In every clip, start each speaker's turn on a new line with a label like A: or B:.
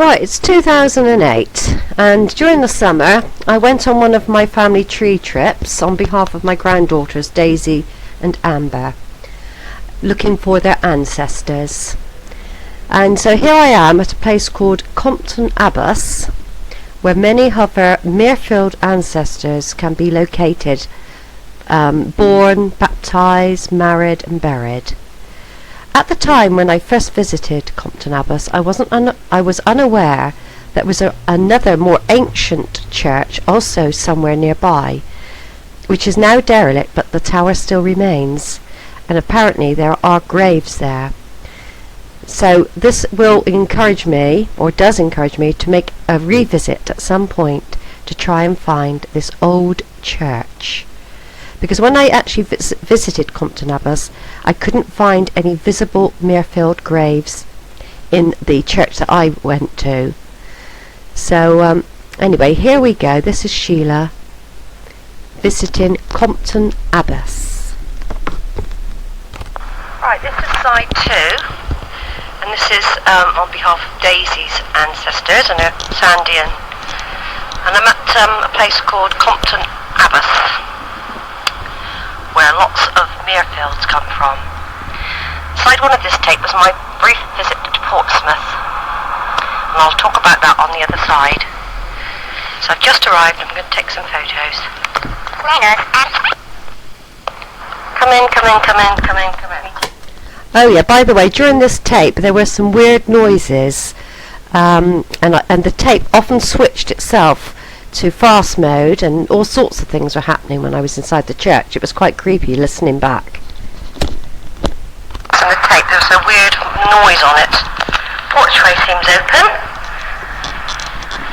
A: Right, it's 2008, and during the summer I went on one of my family tree trips on behalf of my granddaughters Daisy and Amber, looking for their ancestors. And so here I am at a place called Compton, Abbas, where many of her Merefield ancestors can be located, born, baptised, married and buried. At the time when I first visited Compton Abbas, I was unaware that was another more ancient church also somewhere nearby, which is now derelict, but the tower still remains, and apparently there are graves there. So this will encourage me, or does encourage me, to make a revisit at some point to try and find this old church. Because when I actually visited Compton Abbas, I couldn't find any visible Merefield graves in the church that I went to. So anyway, here we go. This is Sheila visiting Compton Abbas. Right, this is side 2, and this is on behalf of Daisy's ancestors, and Sandy, and I'm at a place called Compton Abbas, where lots of Merefields come from. Side 1 of this tape was my brief visit to Portsmouth, and I'll talk about that on the other side. So I've just arrived, I'm going to take some photos. Come in. Oh yeah, by the way, during this tape there were some weird noises, and the tape often switched itself to fast mode, and all sorts of things were happening when I was inside the church. It was quite creepy listening back. On the tape there was a weird noise on it. Porchway seems open.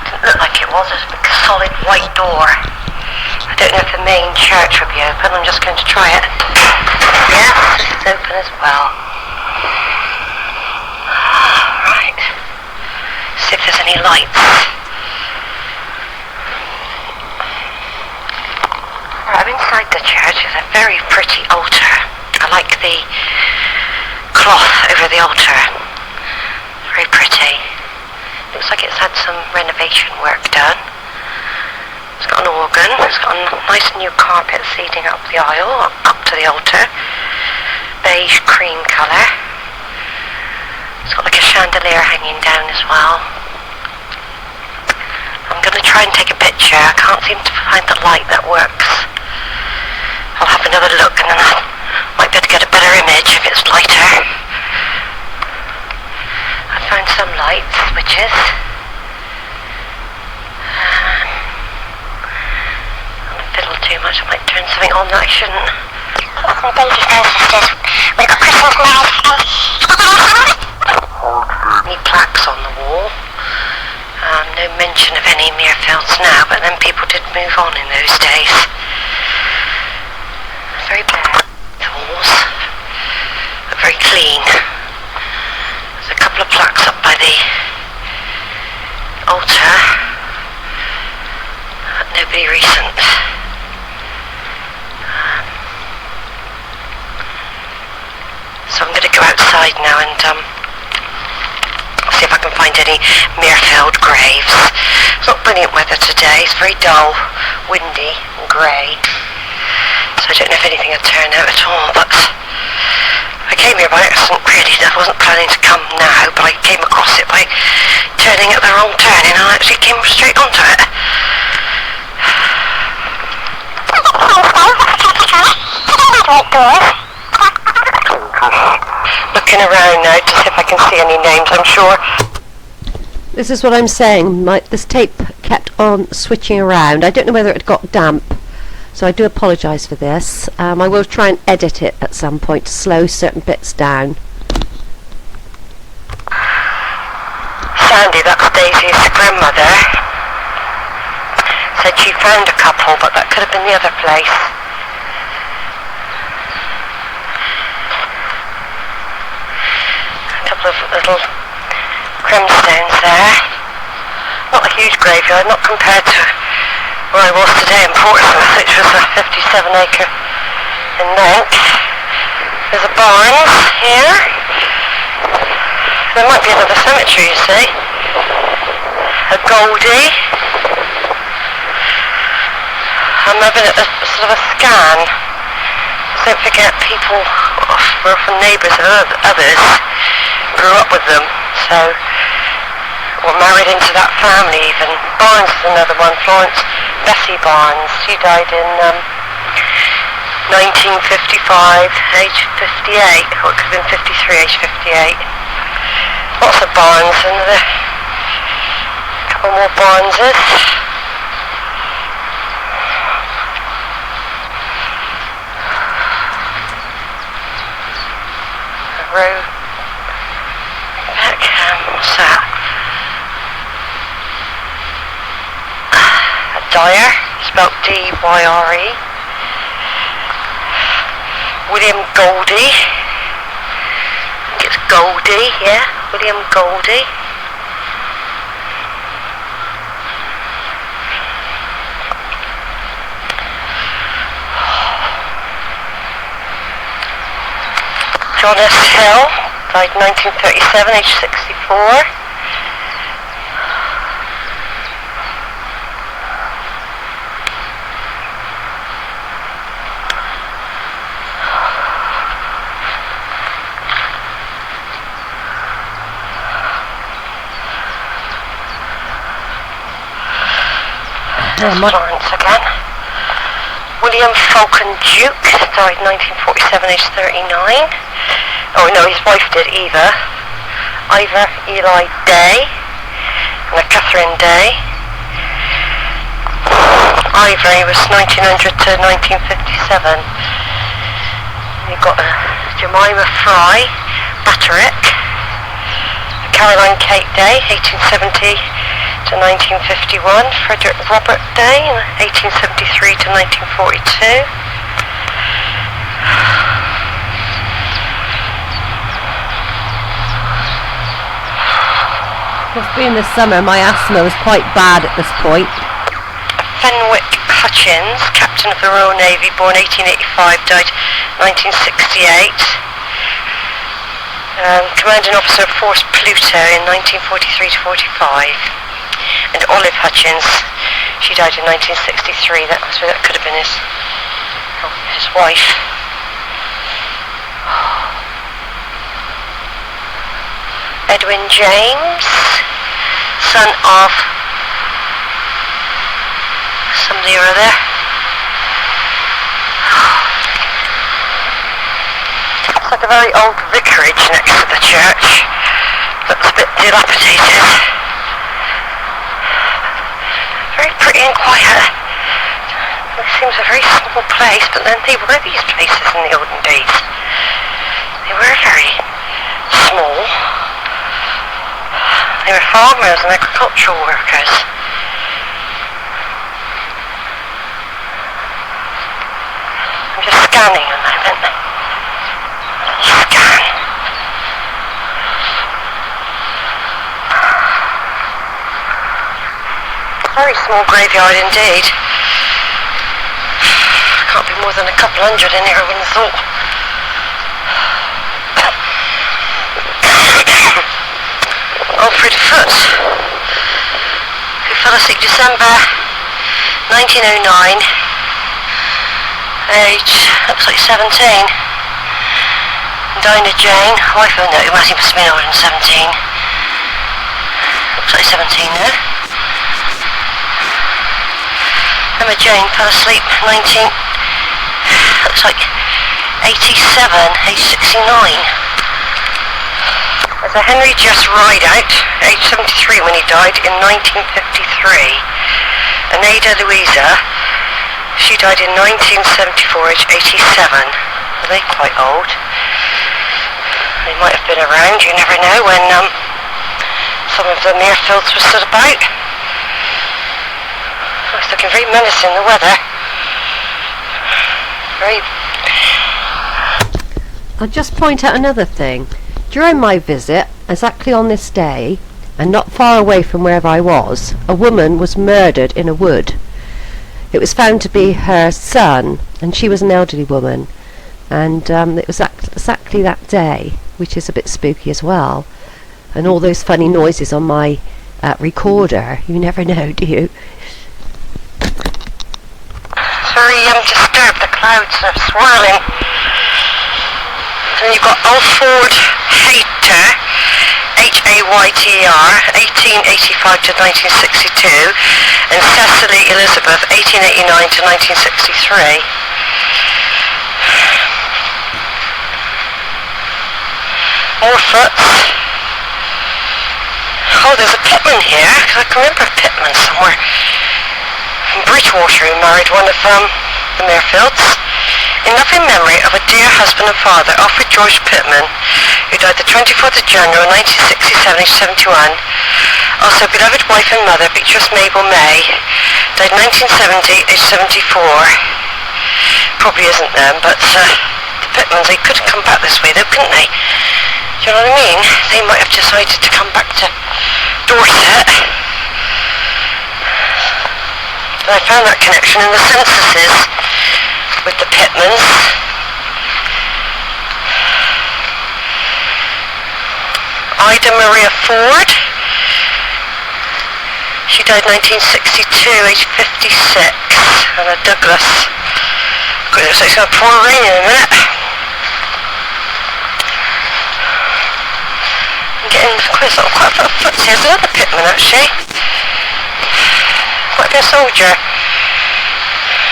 A: Didn't look like it was. There's a big solid white door. I don't know if the main church will be open. I'm just going to try it. Yes, it's open as well. Right. See if there's any lights. I'm inside the church. It's a very pretty altar. I like the cloth over the altar. Very pretty. Looks like it's had some renovation work done. It's got an organ. It's got a nice new carpet leading up the aisle, up to the altar. Beige cream colour. It's got like a chandelier hanging down as well. I'm going to try and take a picture. I can't seem to find the light that works. I'll have another look, and then I might be able to get a better image if it's lighter. I found some light switches. Don't fiddle too much, I might turn something on that I shouldn't. Daisy's ancestors would have got Christmas married. Any plaques on the wall. No mention of any Merefields now, but then people did move on in those days. Very bare walls, but very clean. There's a couple of plaques up by the altar, but nobody recent. So I'm going to go outside now and see if I can find any Merefield graves. It's not brilliant weather today. It's very dull, windy and grey. So I don't know if anything had turned out at all, but I came here by accident really. I wasn't planning to come now, but I came across it by turning at the wrong turning, and I actually came straight onto it. Looking around now to see if I can see any names. I'm sure. This is what I'm saying. This tape kept on switching around. I don't know whether it got damp. So I do apologise for this. I will try and edit it at some point to slow certain bits down. Sandy, that's Daisy's grandmother, said she found a couple, but that could have been the other place. A couple of little crimstones there. Not a huge graveyard, not compared to where I was today in Portsmouth, which was a 57-acre in length. There's a barn here. There might be another cemetery, you see. Goldie. I'm having a sort of a scan. Don't forget, people were from neighbours of others, grew up with them, so were married into that family even. Barnes is another one, Florence Bessie Barnes. She died in 1955, age 58, or it could have been 53, age 58. Lots of Barnes, and a couple more Barneses. Row back, what's that? A Dyer, spelt D-Y-R-E. William Goldie. I think it's Goldie, yeah, William Goldie. John S. Hill, died 1937, age 64. Florence again. William Falcon Duke, died 1947, age 39. Oh no, his wife did, Eva. Ivor Eli Day, and Catherine Day. Ivor, he was 1900 to 1957. You've got Jemima Fry, Batterick. Caroline Kate Day, 1870 to 1951. Frederick Robert Day, 1873 to 1942. Being the summer, my asthma was quite bad at this point.
B: Fenwick Hutchins, Captain of the Royal Navy, born 1885, died 1968. Commanding Officer of Force Pluto in 1943 to 45. And Olive Hutchins, she died in 1963. That could have been his wife. Edwin James, son of somebody or other. It's like a very old vicarage next to the church. Looks a bit dilapidated. Very pretty and quiet. It seems a very small place, but then they were these places in the olden days. They were very small. They were farmers and agricultural workers. I'm just scanning a moment. Scan. Very small graveyard indeed. Can't be more than a couple hundred in here, I wouldn't have thought. Alfred Foote, who fell asleep December 1909, age looks like 17. And Dinah Jane, wife of no, he must have been older than 17. Looks like 17 now. Emma Jane fell asleep 19, looks like 87, age 69. There's a Henry Just Rideout, age 73 when he died in 1953. And Ada Louisa, she died in 1974, age 87. Are they quite old? They might have been around, you never know, when some of the Merefields were stood about. Oh, it's looking very menacing, the weather. Very...
A: I'll just point out another thing. During my visit, exactly on this day, and not far away from wherever I was, a woman was murdered in a wood. It was found to be her son, and she was an elderly woman. And it was exactly that day, which is a bit spooky as well. And all those funny noises on my recorder. You never know, do you?
B: Very disturbed, the clouds are swirling. And you've got Alford Hayter, Hayter, 1885 to 1962, and Cecily Elizabeth, 1889 to 1963. More foots. Oh, there's a Pitman here. I can remember a Pitman somewhere. From Bridgewater, who married one of the Merefields. In loving memory of a dear husband and father, Alfred George Pitman, who died the 24th of January 1967, aged 71. Also, beloved wife and mother, Beatrice Mabel May, died 1970, aged 74. Probably isn't them, but the Pitmans, they could come back this way though, couldn't they? Do you know what I mean? They might have decided to come back to Dorset. And I found that connection in the censuses with the Pitmans. Ida Maria Ford. She died 1962, aged 56. And a Douglas. God, it looks like it's going to pour rain in a minute. I'm getting quite a bit of foots here. There's another Pitman actually. Might be a soldier.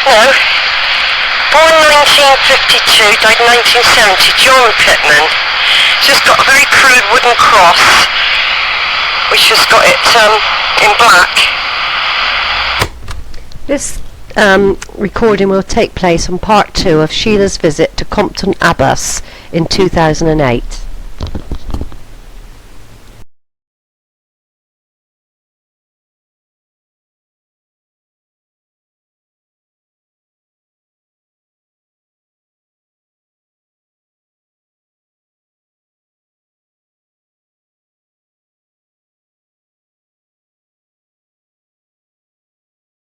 B: No. Born 1952, died 1970, John Pitman. It's just got a very crude wooden cross, which has got it in black.
A: This recording will take place on part 2 of Sheila's visit to Compton Abbas in 2008.